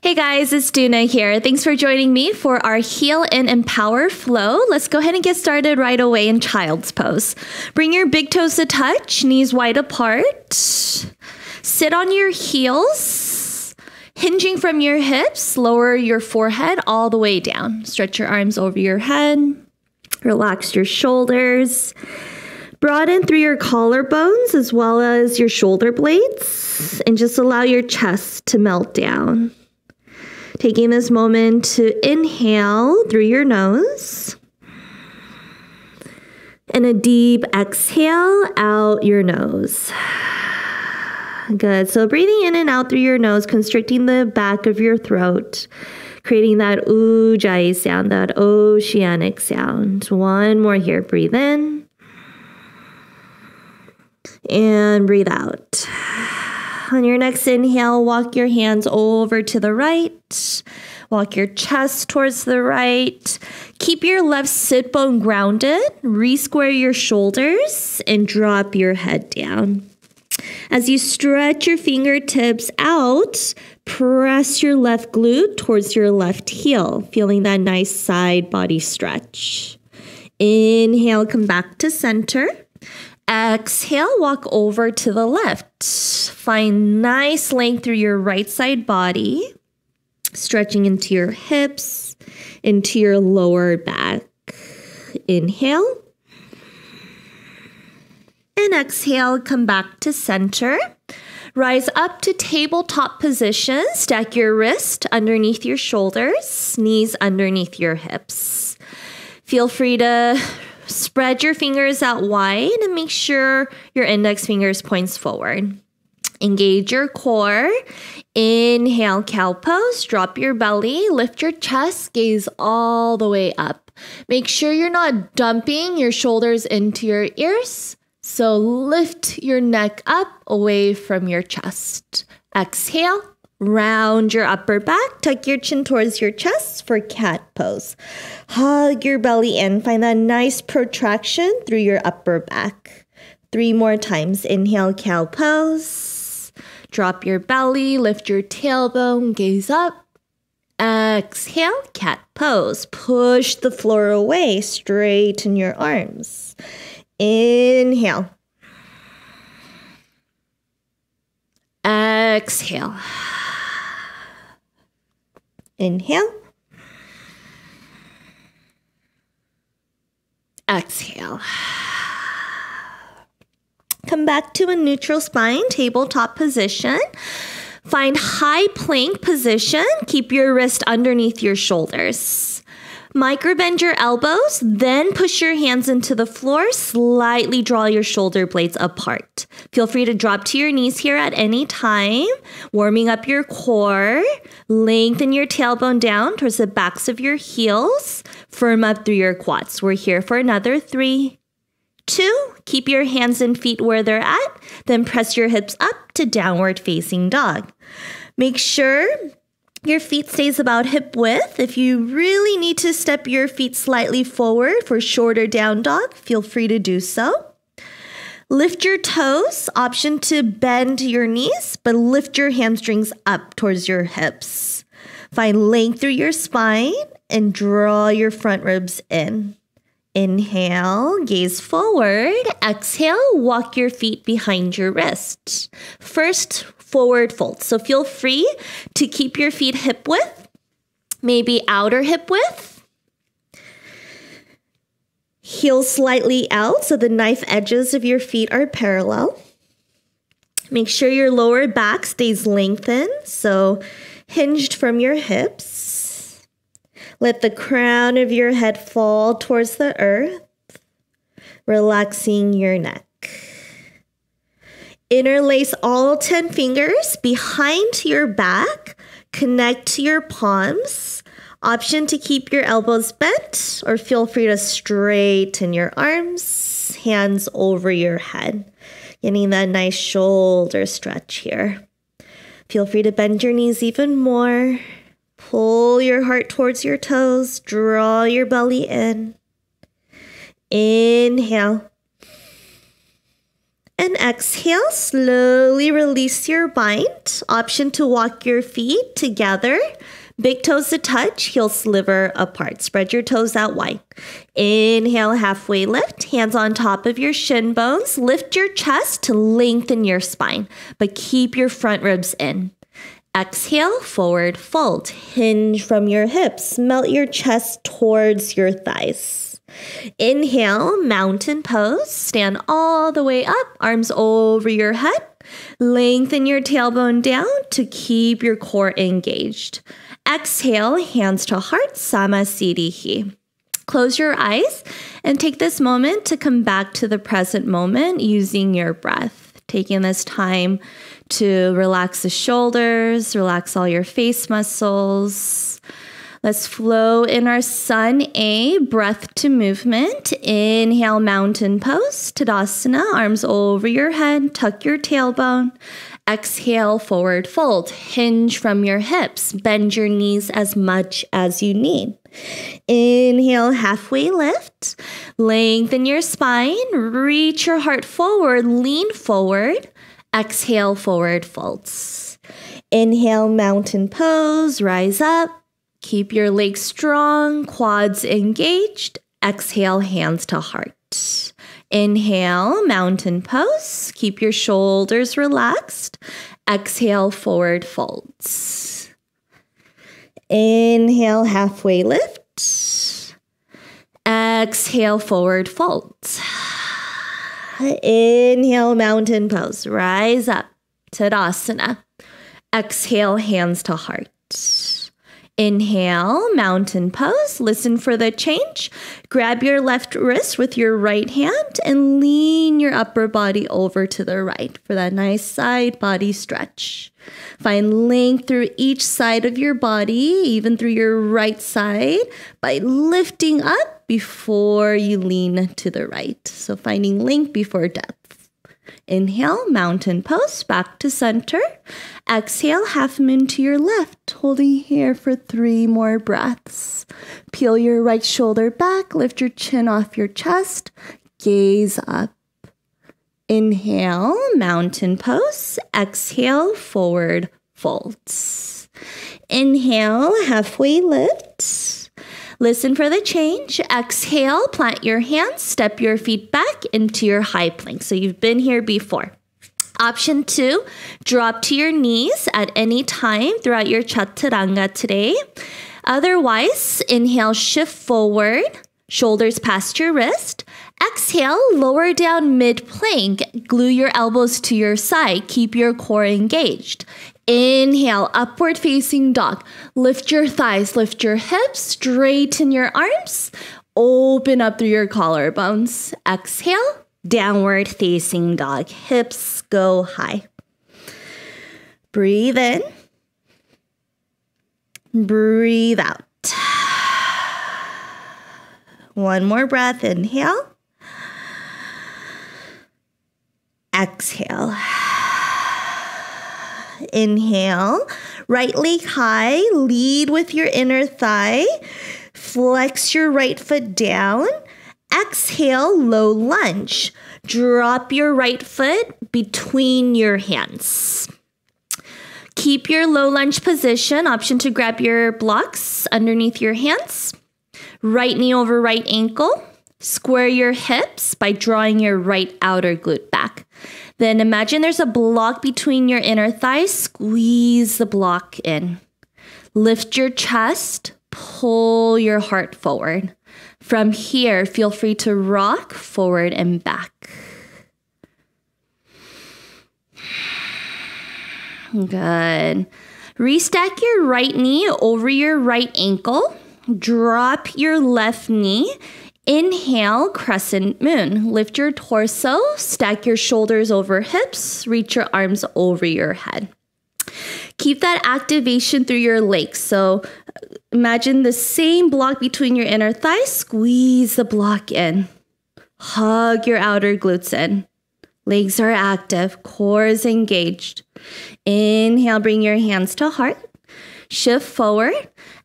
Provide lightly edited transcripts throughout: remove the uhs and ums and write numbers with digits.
Hey guys, it's Doona here. Thanks for joining me for our Heal and Empower flow. Let's go ahead and get started right away in child's pose. Bring your big toes to touch, knees wide apart. Sit on your heels, hinging from your hips. Lower your forehead all the way down. Stretch your arms over your head. Relax your shoulders. Broaden through your collarbones as well as your shoulder blades. And just allow your chest to melt down. Taking this moment to inhale through your nose. And a deep exhale out your nose. Good. So breathing in and out through your nose, constricting the back of your throat, creating that ujjayi sound, that oceanic sound. One more here. Breathe in. And breathe out. On your next inhale, walk your hands over to the right. Walk your chest towards the right. Keep your left sit bone grounded. Re-square your shoulders and drop your head down. As you stretch your fingertips out, press your left glute towards your left heel, feeling that nice side body stretch. Inhale, come back to center. Exhale, walk over to the left. Find nice length through your right side body, stretching into your hips, into your lower back. Inhale. And exhale, come back to center. Rise up to tabletop position. Stack your wrist underneath your shoulders, knees underneath your hips. Feel free to spread your fingers out wide and make sure your index fingers points forward. Engage your core. Inhale, cow pose. Drop your belly. Lift your chest. Gaze all the way up. Make sure you're not dumping your shoulders into your ears. So lift your neck up away from your chest. Exhale. Round your upper back, tuck your chin towards your chest for cat pose. Hug your belly in, find that nice protraction through your upper back. 3 more times. Inhale, cow pose. Drop your belly, lift your tailbone, gaze up. Exhale, cat pose. Push the floor away, straighten your arms. Inhale. Exhale. Inhale. Exhale. Come back to a neutral spine, tabletop position. Find high plank position. Keep your wrist underneath your shoulders. Micro-bend your elbows, then push your hands into the floor. Slightly draw your shoulder blades apart. Feel free to drop to your knees here at any time. Warming up your core. Lengthen your tailbone down towards the backs of your heels. Firm up through your quads. We're here for another 3, 2. Keep your hands and feet where they're at. Then press your hips up to downward facing dog. Make sure your feet stays about hip width. If you really need to step your feet slightly forward for shorter down dog, feel free to do so. Lift your toes, option to bend your knees, but lift your hamstrings up towards your hips. Find length through your spine and draw your front ribs in. Inhale, gaze forward. Exhale, walk your feet behind your wrist. First, forward fold. So feel free to keep your feet hip width, maybe outer hip width. Heels slightly out so the knife edges of your feet are parallel. Make sure your lower back stays lengthened, so hinged from your hips. Let the crown of your head fall towards the earth, relaxing your neck. Interlace all 10 fingers behind your back. Connect to your palms. Option to keep your elbows bent or feel free to straighten your arms. Hands over your head. Getting that nice shoulder stretch here. Feel free to bend your knees even more. Pull your heart towards your toes. Draw your belly in. Inhale. And exhale, slowly release your bind. Option to walk your feet together. Big toes to touch, heel sliver apart. Spread your toes out wide. Inhale, halfway lift. Hands on top of your shin bones. Lift your chest to lengthen your spine, but keep your front ribs in. Exhale, forward fold. Hinge from your hips. Melt your chest towards your thighs. Inhale, mountain pose. Stand all the way up, arms over your head. Lengthen your tailbone down to keep your core engaged. Exhale, hands to heart, Samasthiti. Close your eyes and take this moment to come back to the present moment using your breath. Taking this time to relax the shoulders, relax all your face muscles. Let's flow in our Sun A, breath to movement. Inhale, mountain pose, Tadasana, arms over your head, tuck your tailbone. Exhale, forward fold. Hinge from your hips. Bend your knees as much as you need. Inhale, halfway lift. Lengthen your spine. Reach your heart forward. Lean forward. Exhale, forward folds. Inhale, mountain pose. Rise up. Keep your legs strong. Quads engaged. Exhale, hands to heart. Inhale, mountain pose. Keep your shoulders relaxed. Exhale, forward folds. Inhale, halfway lift. Exhale, forward folds. Inhale, mountain pose. Rise up. Tadasana. Exhale, hands to heart. Inhale, mountain pose. Listen for the change. Grab your left wrist with your right hand and lean your upper body over to the right for that nice side body stretch. Find length through each side of your body, even through your right side, by lifting up before you lean to the right. So finding length before depth. Inhale, mountain pose, back to center. Exhale, half moon to your left, holding here for 3 more breaths. Peel your right shoulder back, lift your chin off your chest, gaze up. Inhale, mountain pose. Exhale, forward folds. Inhale, halfway lift. Listen for the change. Exhale, plant your hands, step your feet back into your high plank. So you've been here before. Option 2, drop to your knees at any time throughout your chaturanga today. Otherwise, inhale, shift forward, shoulders past your wrist. Exhale, lower down mid-plank. Glue your elbows to your side. Keep your core engaged. Inhale, upward facing dog. Lift your thighs, lift your hips, straighten your arms. Open up through your collarbones. Exhale, downward facing dog. Hips go high. Breathe in. Breathe out. One more breath. Inhale. Exhale. Inhale. Right leg high. Lead with your inner thigh. Flex your right foot down. Exhale, low lunge. Drop your right foot between your hands. Keep your low lunge position. Option to grab your blocks underneath your hands. Right knee over right ankle. Square your hips by drawing your right outer glute back. Then imagine there's a block between your inner thighs. Squeeze the block in. Lift your chest. Pull your heart forward. From here, feel free to rock forward and back. Good. Restack your right knee over your right ankle. Drop your left knee. Inhale, crescent moon. Lift your torso. Stack your shoulders over hips. Reach your arms over your head. Keep that activation through your legs. So imagine the same block between your inner thighs. Squeeze the block in. Hug your outer glutes in. Legs are active. Core is engaged. Inhale, bring your hands to heart. Shift forward.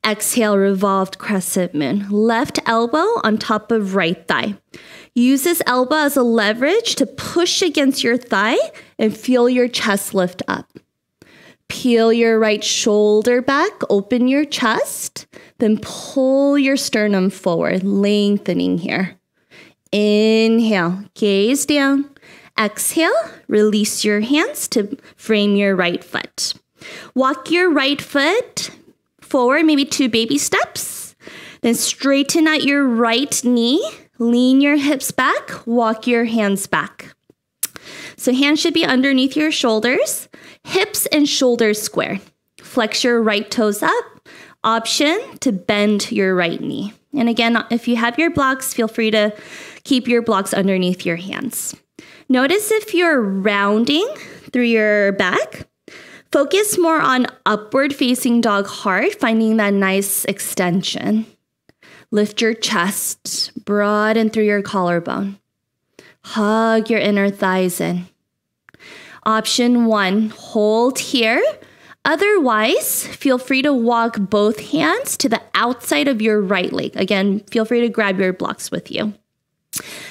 Exhale, revolved crescent moon. Left elbow on top of right thigh. Use this elbow as a leverage to push against your thigh and feel your chest lift up. Peel your right shoulder back, open your chest, then pull your sternum forward, lengthening here. Inhale, gaze down. Exhale, release your hands to frame your right foot. Walk your right foot forward, maybe 2 baby steps. Then straighten out your right knee, lean your hips back, walk your hands back. So hands should be underneath your shoulders, hips and shoulders square. Flex your right toes up. Option to bend your right knee. And again, if you have your blocks, feel free to keep your blocks underneath your hands. Notice if you're rounding through your back, focus more on upward facing dog heart, finding that nice extension. Lift your chest, broaden through your collarbone. Hug your inner thighs in. Option 1, hold here. Otherwise, feel free to walk both hands to the outside of your right leg. Again, feel free to grab your blocks with you.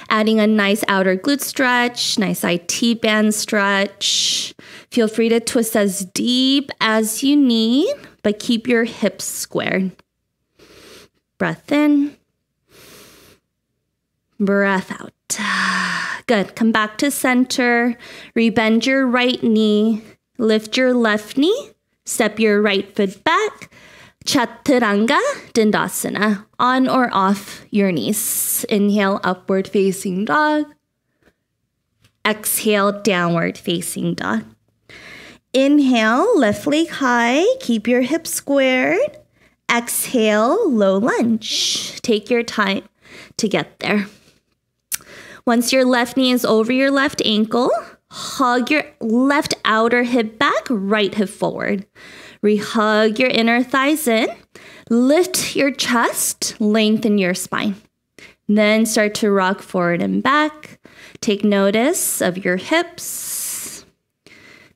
Adding a nice outer glute stretch, nice IT band stretch. Feel free to twist as deep as you need, but keep your hips squared. Breath in. Breath out. Good. Come back to center. Rebend your right knee. Lift your left knee. Step your right foot back. Chaturanga Dandasana. On or off your knees. Inhale, upward facing dog. Exhale, downward facing dog. Inhale, left leg high. Keep your hips squared. Exhale, low lunge. Take your time to get there. Once your left knee is over your left ankle, hug your left outer hip back, right hip forward. Rehug your inner thighs in. Lift your chest, lengthen your spine. Then start to rock forward and back. Take notice of your hips,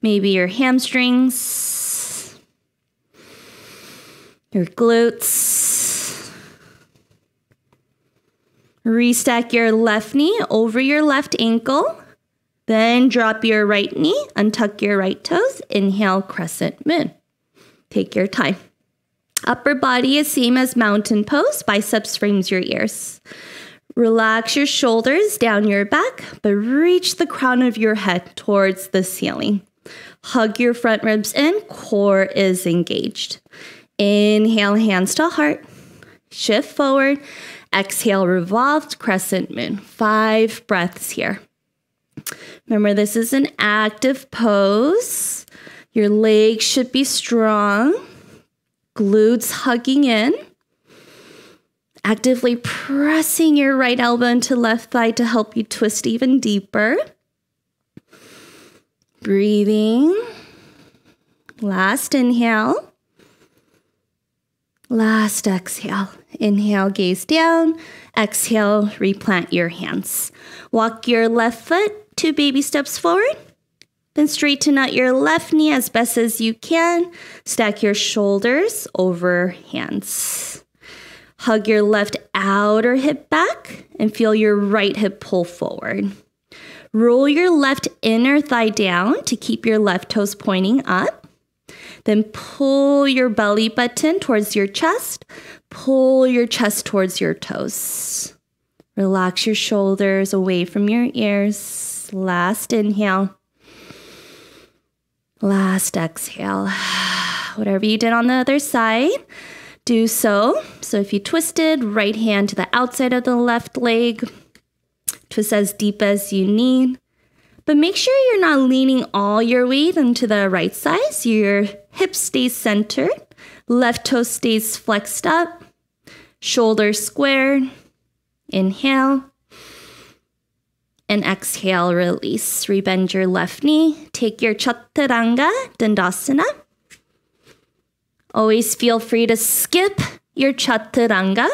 maybe your hamstrings, your glutes. Restack your left knee over your left ankle. Then drop your right knee, untuck your right toes. Inhale, crescent moon. Take your time. Upper body is same as mountain pose. Biceps frames your ears. Relax your shoulders down your back, but reach the crown of your head towards the ceiling. Hug your front ribs in. Core is engaged. Inhale, hands to heart. Shift forward. Exhale, revolved crescent moon. 5 breaths here. Remember, this is an active pose. Your legs should be strong. Glutes hugging in. Actively pressing your right elbow into left thigh to help you twist even deeper. Breathing. Last inhale. Last exhale. Inhale, gaze down. Exhale, replant your hands. Walk your left foot 2 baby steps forward. Then straighten out your left knee as best as you can. Stack your shoulders over hands. Hug your left outer hip back and feel your right hip pull forward. Roll your left inner thigh down to keep your left toes pointing up. Then pull your belly button towards your chest. Pull your chest towards your toes. Relax your shoulders away from your ears. Last inhale. Last exhale. Whatever you did on the other side, do so. So if you twisted, right hand to the outside of the left leg. Twist as deep as you need. But make sure you're not leaning all your weight into the right side. So your hip stays centered. Left toe stays flexed up. Shoulders squared. Inhale. And exhale, release. Rebend your left knee. Take your Chaturanga Dandasana. Always feel free to skip your Chaturanga.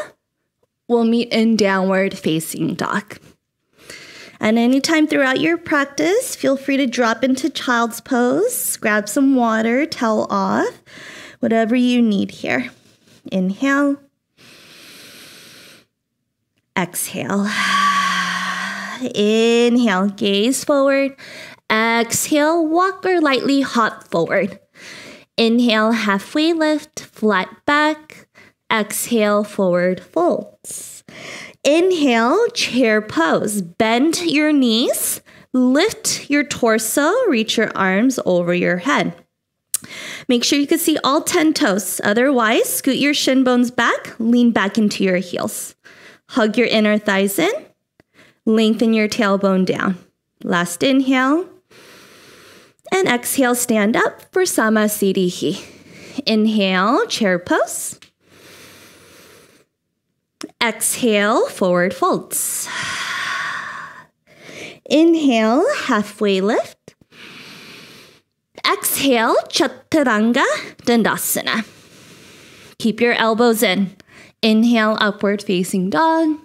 We'll meet in downward facing dog. And anytime throughout your practice, feel free to drop into child's pose, grab some water, towel off. Whatever you need here. Inhale. Exhale. Inhale, gaze forward. Exhale, walk or lightly hop forward. Inhale, halfway lift, flat back. Exhale, forward folds. Inhale, chair pose. Bend your knees, lift your torso, reach your arms over your head. Make sure you can see all 10 toes. Otherwise, scoot your shin bones back, lean back into your heels. Hug your inner thighs in, lengthen your tailbone down. Last inhale. And exhale, stand up for Samasthiti. Inhale, chair pose. Exhale, forward folds. Inhale, halfway lift. Exhale, Chaturanga Dandasana. Keep your elbows in. Inhale, upward facing dog.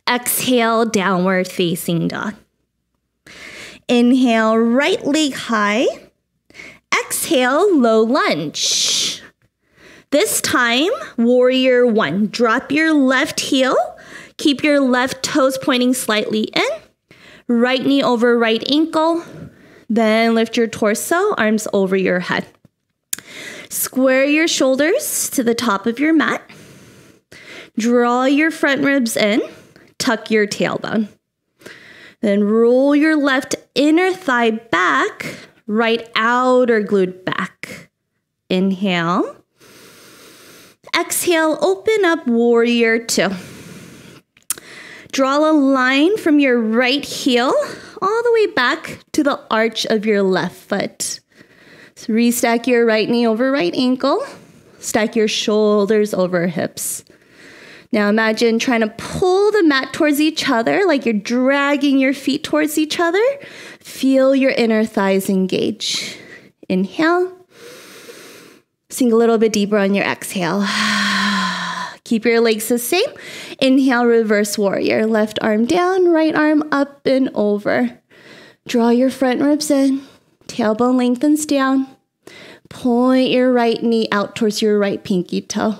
Exhale, downward facing dog. Inhale, right leg high. Exhale, low lunge. This time, warrior one. Drop your left heel. Keep your left toes pointing slightly in. Right knee over right ankle. Then lift your torso, arms over your head. Square your shoulders to the top of your mat. Draw your front ribs in. Tuck your tailbone. Then roll your left inner thigh back, right outer glute back. Inhale. Exhale, open up warrior two. Draw a line from your right heel all the way back to the arch of your left foot. So restack your right knee over right ankle. Stack your shoulders over hips. Now imagine trying to pull the mat towards each other like you're dragging your feet towards each other. Feel your inner thighs engage. Inhale. Sink a little bit deeper on your exhale. Keep your legs the same. Inhale, reverse warrior. Left arm down, right arm up and over. Draw your front ribs in. Tailbone lengthens down. Point your right knee out towards your right pinky toe.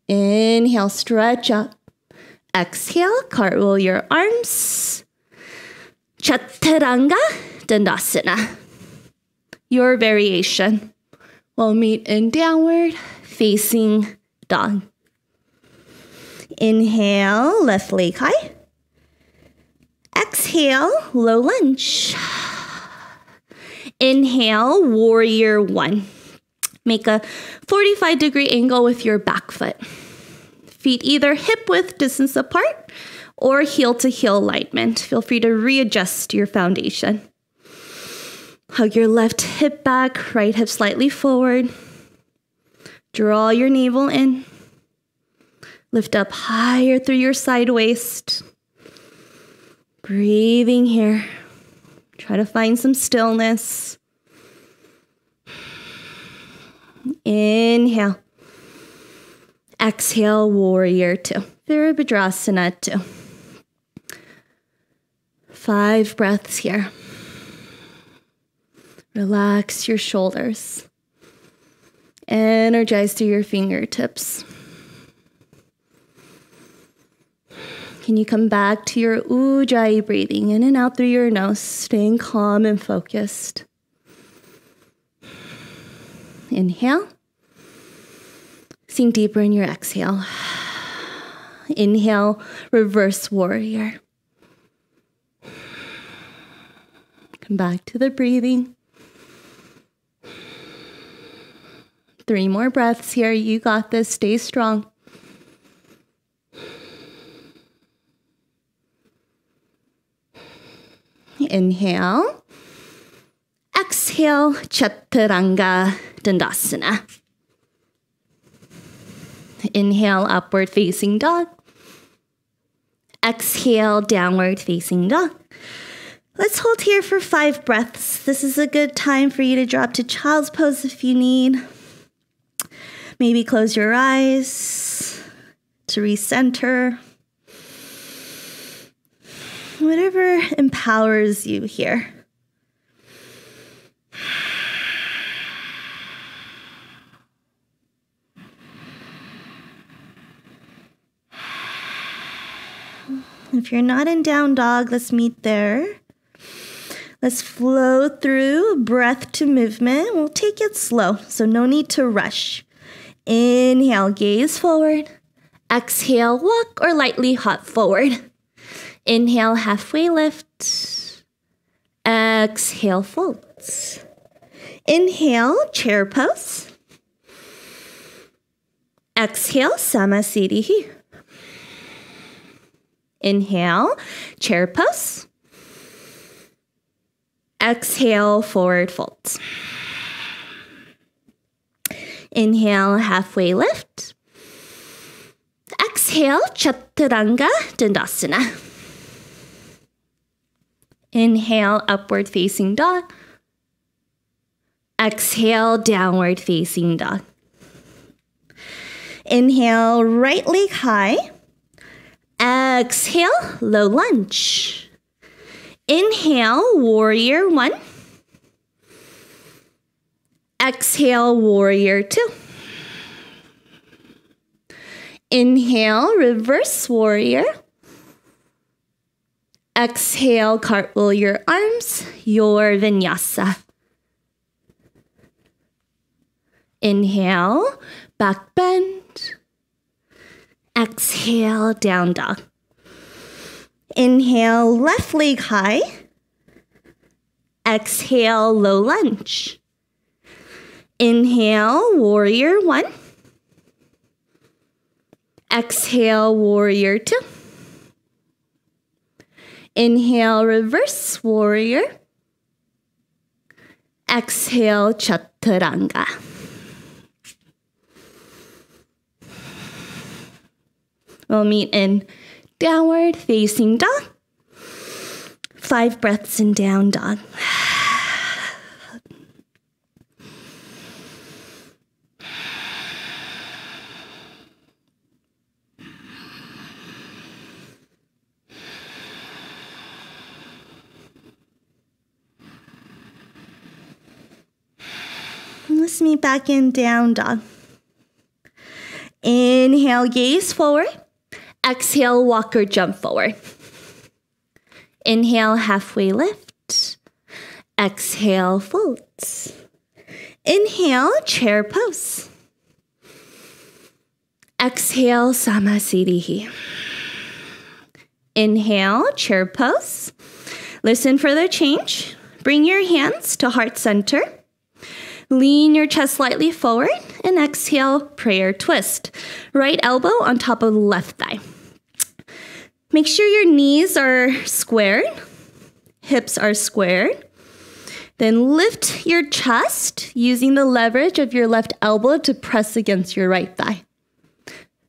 Inhale, stretch up. Exhale, cartwheel your arms. Chaturanga Dandasana. Your variation. We'll meet in downward facing dog. Inhale, left leg high. Exhale, low lunge. Inhale, warrior one. Make a 45-degree angle with your back foot. Feet either hip width distance apart or heel to heel alignment. Feel free to readjust your foundation. Hug your left hip back, right hip slightly forward. Draw your navel in. Lift up higher through your side waist. Breathing here. Try to find some stillness. Inhale. Exhale, warrior two. Virabhadrasana two. 5 breaths here. Relax your shoulders. Energize through your fingertips. Can you come back to your Ujjayi breathing in and out through your nose, staying calm and focused. Inhale. Sink deeper in your exhale. Inhale, reverse warrior. Come back to the breathing. 3 more breaths here. You got this. Stay strong. Inhale. Exhale, Chaturanga Dandasana. Inhale, upward facing dog. Exhale, downward facing dog. Let's hold here for 5 breaths. This is a good time for you to drop to child's pose if you need. Maybe close your eyes to recenter. Whatever empowers you here. If you're not in down dog, let's meet there. Let's flow through breath to movement. We'll take it slow, so no need to rush. Inhale, gaze forward. Exhale, walk or lightly hop forward. Inhale, halfway lift. Exhale, fold. Inhale, chair pose. Exhale, Samasthiti. Inhale, chair pose. Exhale, forward fold. Inhale, halfway lift. Exhale, Chaturanga Dandasana. Inhale, upward facing dog. Exhale, downward facing dog. Inhale, right leg high. Exhale, low lunge. Inhale, warrior one. Exhale, warrior two. Inhale, reverse warrior. Exhale, cartwheel your arms, your vinyasa. Inhale, back bend. Exhale, down dog. Inhale, left leg high. Exhale, low lunge. Inhale, warrior one. Exhale, warrior two. Inhale, reverse warrior. Exhale, chaturanga. We'll meet in downward facing dog. 5 breaths in down dog. Let's meet back in down dog. Inhale, gaze forward. Exhale, walk or jump forward. Inhale, halfway lift. Exhale, fold. Inhale, chair pose. Exhale, Samasthiti. Inhale, chair pose. Listen for the change. Bring your hands to heart center. Lean your chest slightly forward and exhale, prayer twist. Right elbow on top of the left thigh. Make sure your knees are squared, hips are squared. Then lift your chest using the leverage of your left elbow to press against your right thigh.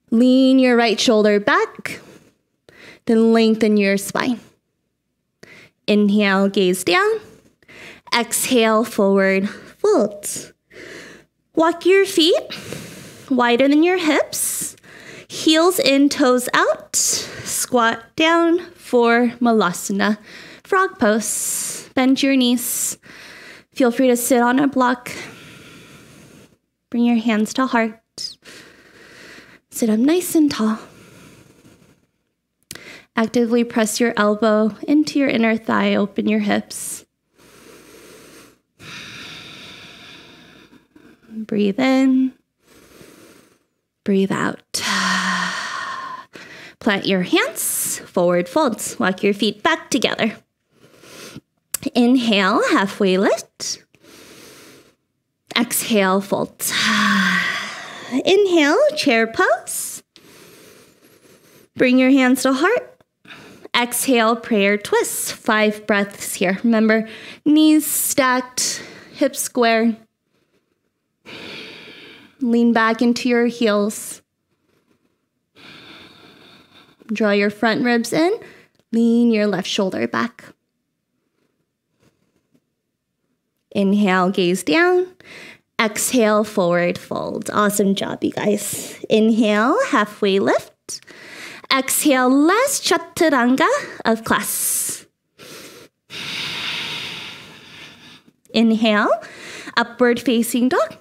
Lean your right shoulder back, then lengthen your spine. Inhale, gaze down. Exhale, forward fold. Walk your feet wider than your hips. Heels in, toes out. Squat down for Malasana. Frog pose. Bend your knees. Feel free to sit on a block. Bring your hands to heart. Sit up nice and tall. Actively press your elbow into your inner thigh. Open your hips. Breathe in. Breathe out. Plant your hands, forward folds. Walk your feet back together. Inhale, halfway lift. Exhale, fold. Inhale, chair pose. Bring your hands to heart. Exhale, prayer twist. 5 breaths here. Remember, knees stacked, hips square. Lean back into your heels. Draw your front ribs in. Lean your left shoulder back. Inhale, gaze down. Exhale, forward fold. Awesome job, you guys. Inhale, halfway lift. Exhale, last chaturanga of class. Inhale, upward facing dog.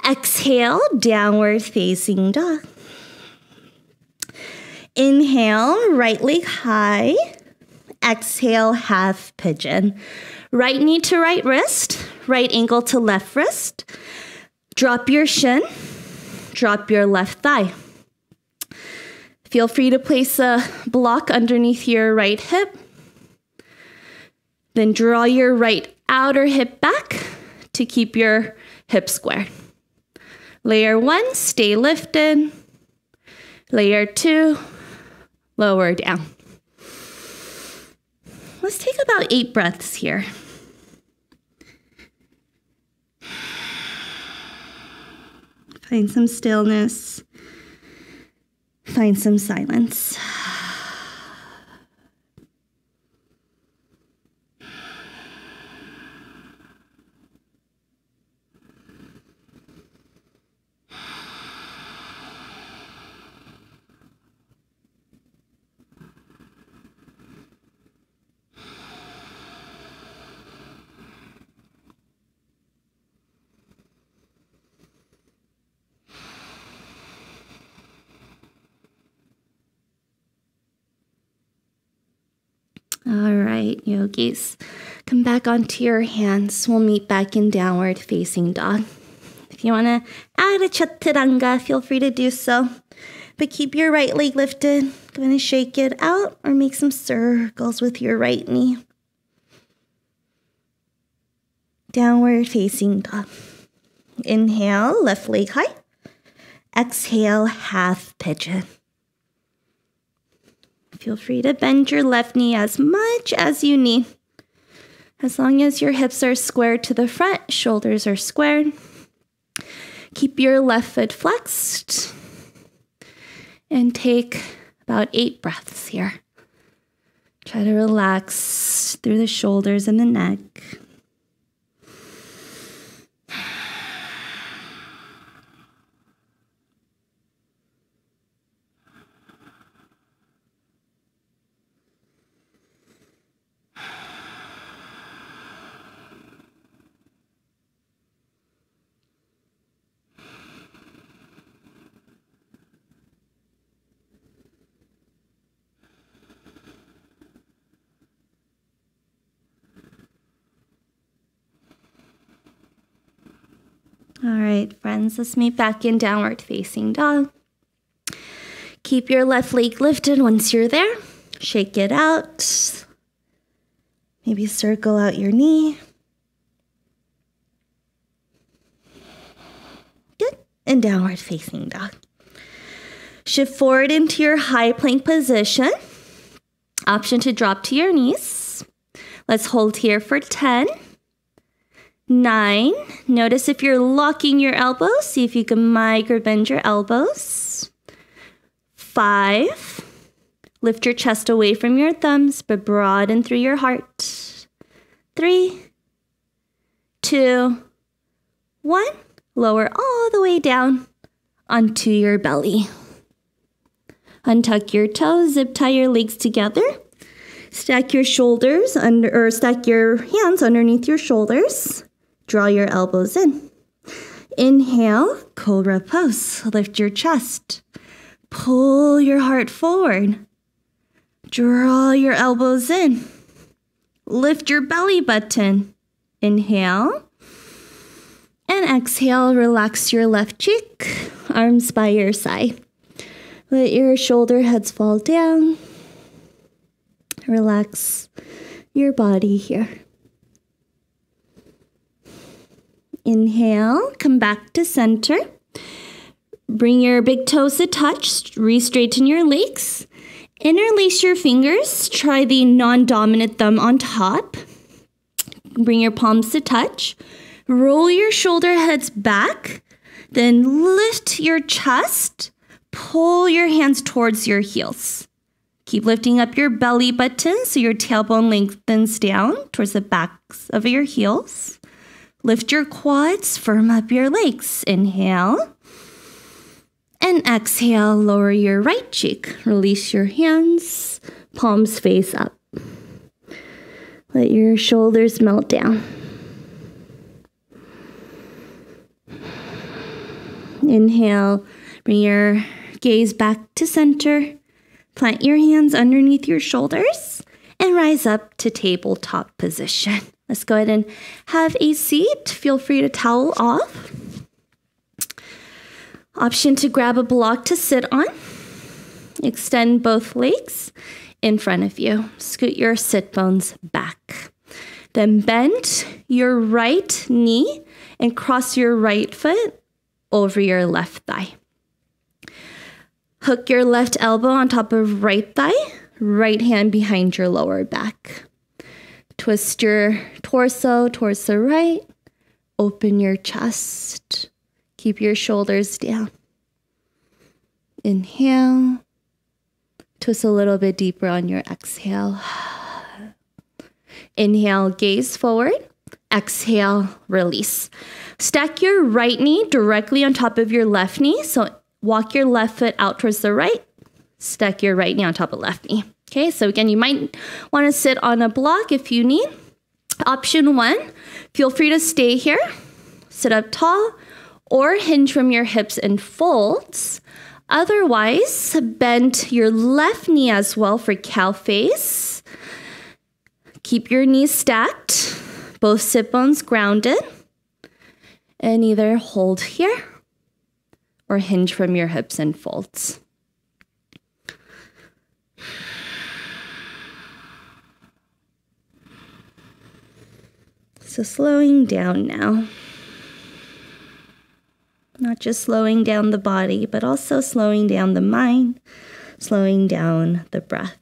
Exhale, downward facing dog. Inhale, right leg high. Exhale, half pigeon. Right knee to right wrist, right ankle to left wrist. Drop your shin, drop your left thigh. Feel free to place a block underneath your right hip. Then draw your right outer hip back to keep your hip square. Layer 1, stay lifted. Layer 2, lower down. Let's take about 8 breaths here. Find some stillness. Find some silence. All right, yogis, come back onto your hands. We'll meet back in downward facing dog. If you want to add a chaturanga, feel free to do so. But keep your right leg lifted. Going to shake it out or make some circles with your right knee. Downward facing dog. Inhale, left leg high. Exhale, half pigeon. Feel free to bend your left knee as much as you need. As long as your hips are squared to the front, shoulders are squared. Keep your left foot flexed. And take about 8 breaths here. Try to relax through the shoulders and the neck. All right, friends, let's meet back in downward facing dog. Keep your left leg lifted once you're there. Shake it out. Maybe circle out your knee. Good. And downward facing dog. Shift forward into your high plank position. Option to drop to your knees. Let's hold here for 10. 9. Notice if you're locking your elbows. See if you can micro bend your elbows. 5. Lift your chest away from your thumbs, but broaden through your heart. 3, 2, 1. Lower all the way down onto your belly. Untuck your toes, zip tie your legs together. Stack your shoulders under, or stack your hands underneath your shoulders. Draw your elbows in. Inhale, cobra pose. Lift your chest. Pull your heart forward. Draw your elbows in. Lift your belly button. Inhale. And exhale, relax your left cheek. Arms by your side. Let your shoulder heads fall down. Relax your body here. Inhale, come back to center. Bring your big toes to touch. Re-straighten your legs. Interlace your fingers. Try the non-dominant thumb on top. Bring your palms to touch. Roll your shoulder heads back. Then lift your chest. Pull your hands towards your heels. Keep lifting up your belly button so your tailbone lengthens down towards the backs of your heels. Lift your quads, firm up your legs. Inhale. And exhale, lower your right cheek. Release your hands, palms face up. Let your shoulders melt down. Inhale, bring your gaze back to center. Plant your hands underneath your shoulders and rise up to tabletop position. Let's go ahead and have a seat. Feel free to towel off. Option to grab a block to sit on. Extend both legs in front of you. Scoot your sit bones back. Then bend your right knee and cross your right foot over your left thigh. Hook your left elbow on top of right thigh, right hand behind your lower back. Twist your torso towards the right. Open your chest. Keep your shoulders down. Inhale. Twist a little bit deeper on your exhale. Inhale, gaze forward. Exhale, release. Stack your right knee directly on top of your left knee. So walk your left foot out towards the right. Stack your right knee on top of left knee. Okay, so again, you might want to sit on a block if you need. Option 1, feel free to stay here. Sit up tall or hinge from your hips and folds. Otherwise, bend your left knee as well for cow face. Keep your knees stacked, both sit bones grounded, and either hold here or hinge from your hips and folds. So slowing down now. Not just slowing down the body, but also slowing down the mind, slowing down the breath.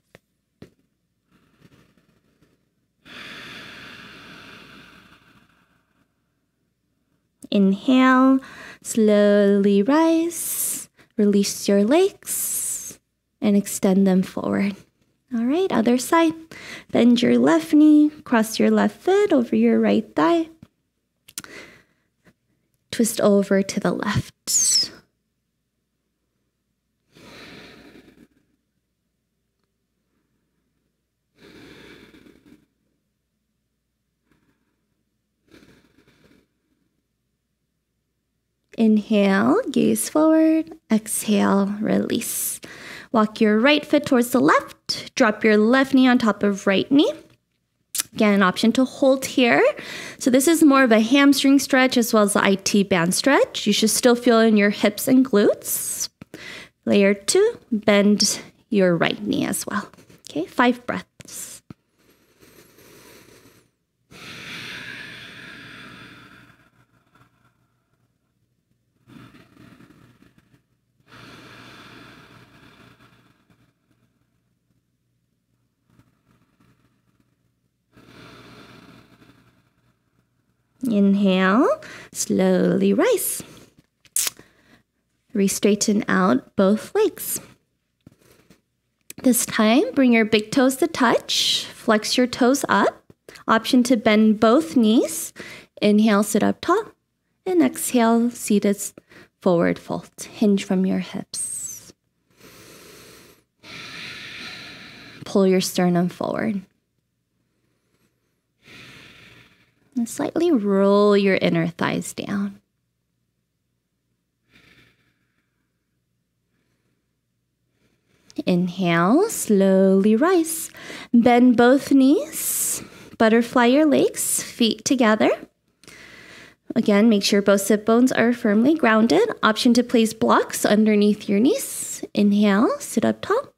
Inhale, slowly rise, release your legs, and extend them forward. All right, other side. Bend your left knee, cross your left foot over your right thigh. Twist over to the left. Inhale, gaze forward. Exhale, release. Walk your right foot towards the left. Drop your left knee on top of right knee. Again, an option to hold here. So this is more of a hamstring stretch as well as the IT band stretch. You should still feel in your hips and glutes. Layer 2, bend your right knee as well. Okay, 5 breaths. Inhale, slowly rise. Re-straighten out both legs. This time, bring your big toes to touch. Flex your toes up. Option to bend both knees. Inhale, sit up tall. And exhale, seated forward fold. Hinge from your hips. Pull your sternum forward. And slightly roll your inner thighs down. Inhale, slowly rise. Bend both knees. Butterfly your legs, feet together. Again, make sure both sit bones are firmly grounded. Option to place blocks underneath your knees. Inhale, sit up tall.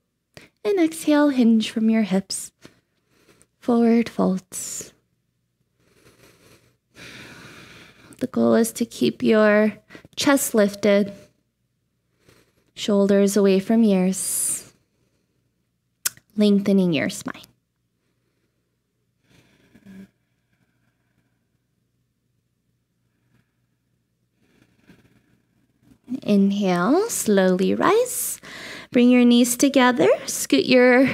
And exhale, hinge from your hips. Forward folds. The goal is to keep your chest lifted, shoulders away from ears, lengthening your spine. Inhale, slowly rise. Bring your knees together, scoot your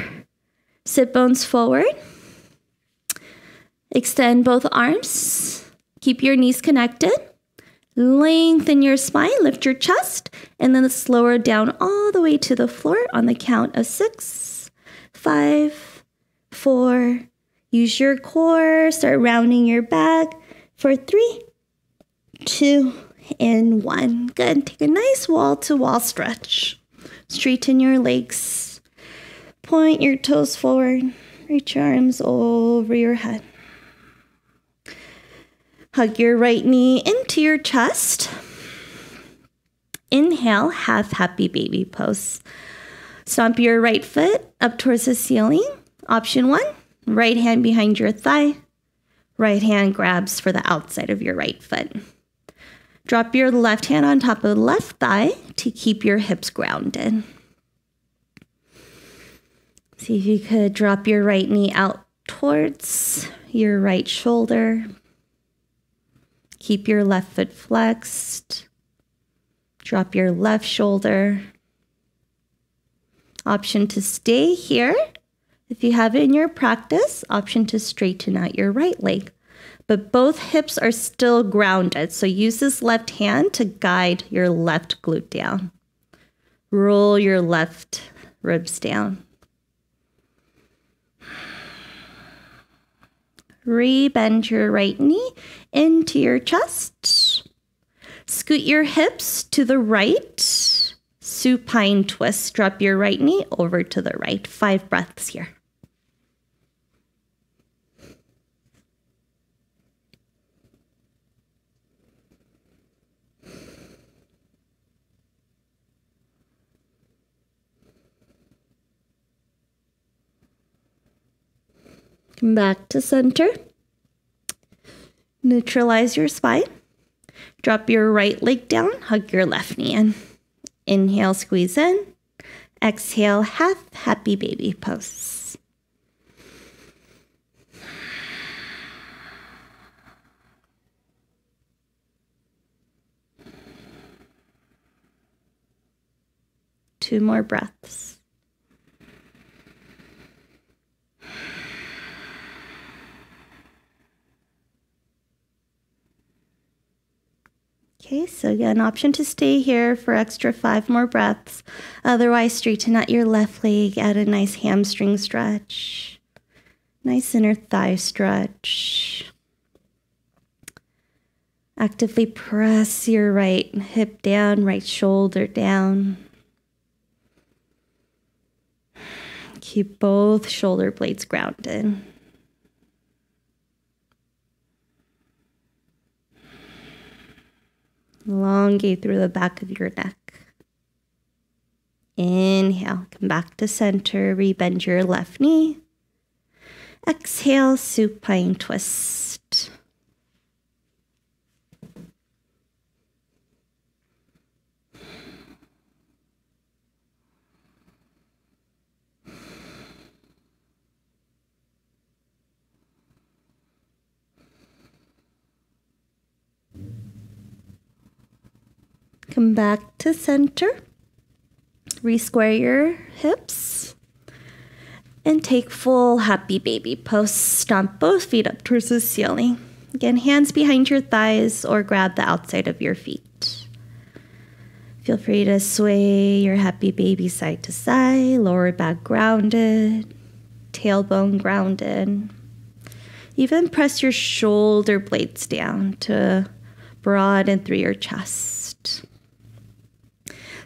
sit bones forward. Extend both arms. Keep your knees connected. Lengthen your spine, lift your chest, and then let's lower down all the way to the floor on the count of 6, 5, 4. Use your core, start rounding your back for 3, 2, and 1. Good. Take a nice wall-to-wall stretch. Straighten your legs. Point your toes forward. Reach your arms over your head. Hug your right knee into your chest. Inhale, half happy baby pose. Stomp your right foot up towards the ceiling. Option 1, right hand behind your thigh. Right hand grabs for the outside of your right foot. Drop your left hand on top of the left thigh to keep your hips grounded. See if you could drop your right knee out towards your right shoulder. Keep your left foot flexed. Drop your left shoulder. Option to stay here. If you have it in your practice, option to straighten out your right leg. But both hips are still grounded, so use this left hand to guide your left glute down. Roll your left ribs down. Rebend your right knee into your chest. Scoot your hips to the right. Supine twist. Drop your right knee over to the right. 5 breaths here. Come back to center. Neutralize your spine. Drop your right leg down. Hug your left knee in. Inhale, squeeze in. Exhale, half happy baby pose. Two more breaths. Okay, so you got an option to stay here for extra 5 more breaths. Otherwise, straighten out your left leg, add a nice hamstring stretch. Nice inner thigh stretch. Actively press your right hip down, right shoulder down. Keep both shoulder blades grounded. Elongate through the back of your neck. Inhale, come back to center, rebend your left knee. Exhale, supine twist. Come back to center. Re-square your hips. And take full happy baby pose. Stomp both feet up towards the ceiling. Again, hands behind your thighs or grab the outside of your feet. Feel free to sway your happy baby side to side. Lower back grounded. Tailbone grounded. Even press your shoulder blades down to broaden through your chest.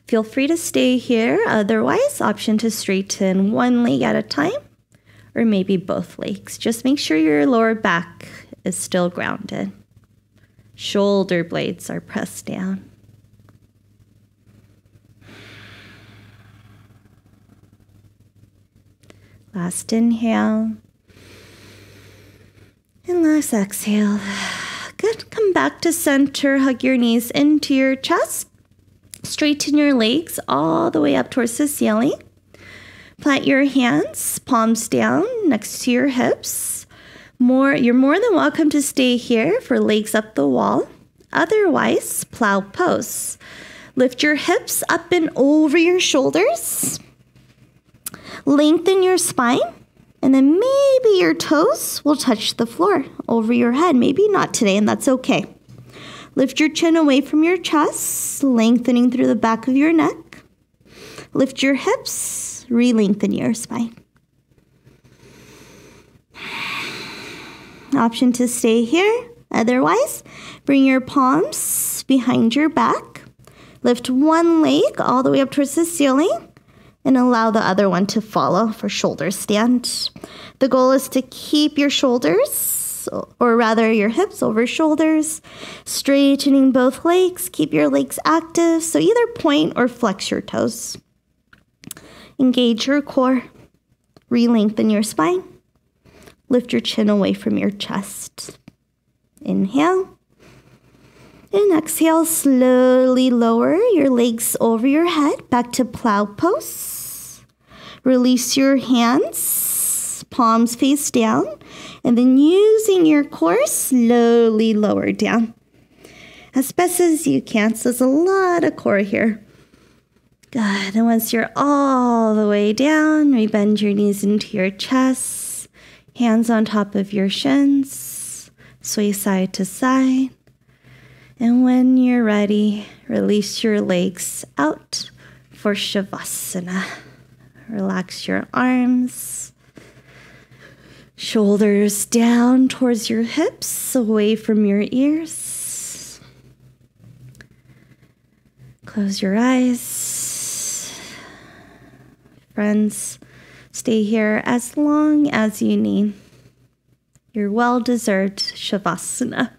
Feel free to stay here. Otherwise, option to straighten one leg at a time or maybe both legs. Just make sure your lower back is still grounded. Shoulder blades are pressed down. Last inhale. And last exhale. Good. Come back to center. Hug your knees into your chest. Straighten your legs all the way up towards the ceiling. Plant your hands, palms down next to your hips. You're more than welcome to stay here for legs up the wall. Otherwise, plow pose. Lift your hips up and over your shoulders. Lengthen your spine. And then maybe your toes will touch the floor over your head. Maybe not today, and that's okay. Lift your chin away from your chest, lengthening through the back of your neck. Lift your hips, re-lengthen your spine. Option to stay here. Otherwise, bring your palms behind your back. Lift one leg all the way up towards the ceiling. and allow the other one to follow for shoulder stand. The goal is to keep your shoulders, or rather your hips over shoulders, straightening both legs. Keep your legs active, so either point or flex your toes. Engage your core. Re-lengthen your spine. Lift your chin away from your chest. Inhale. And exhale, slowly lower your legs over your head, back to plow pose. Release your hands, palms face down, and then using your core, slowly lower down. As best as you can, so there's a lot of core here. Good, and once you're all the way down, rebend your knees into your chest, hands on top of your shins, sway side to side. And when you're ready, release your legs out for Shavasana. Relax your arms, shoulders down towards your hips, away from your ears. Close your eyes. Friends, stay here as long as you need. Your well-deserved Shavasana.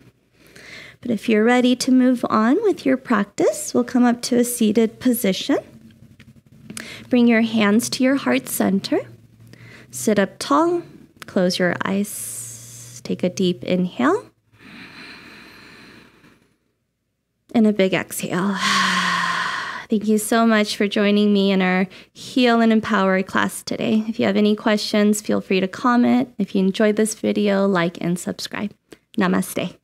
But if you're ready to move on with your practice, we'll come up to a seated position. Bring your hands to your heart center. Sit up tall. Close your eyes. Take a deep inhale. And a big exhale. Thank you so much for joining me in our Heal and Empower class today. If you have any questions, feel free to comment. If you enjoyed this video, like and subscribe. Namaste.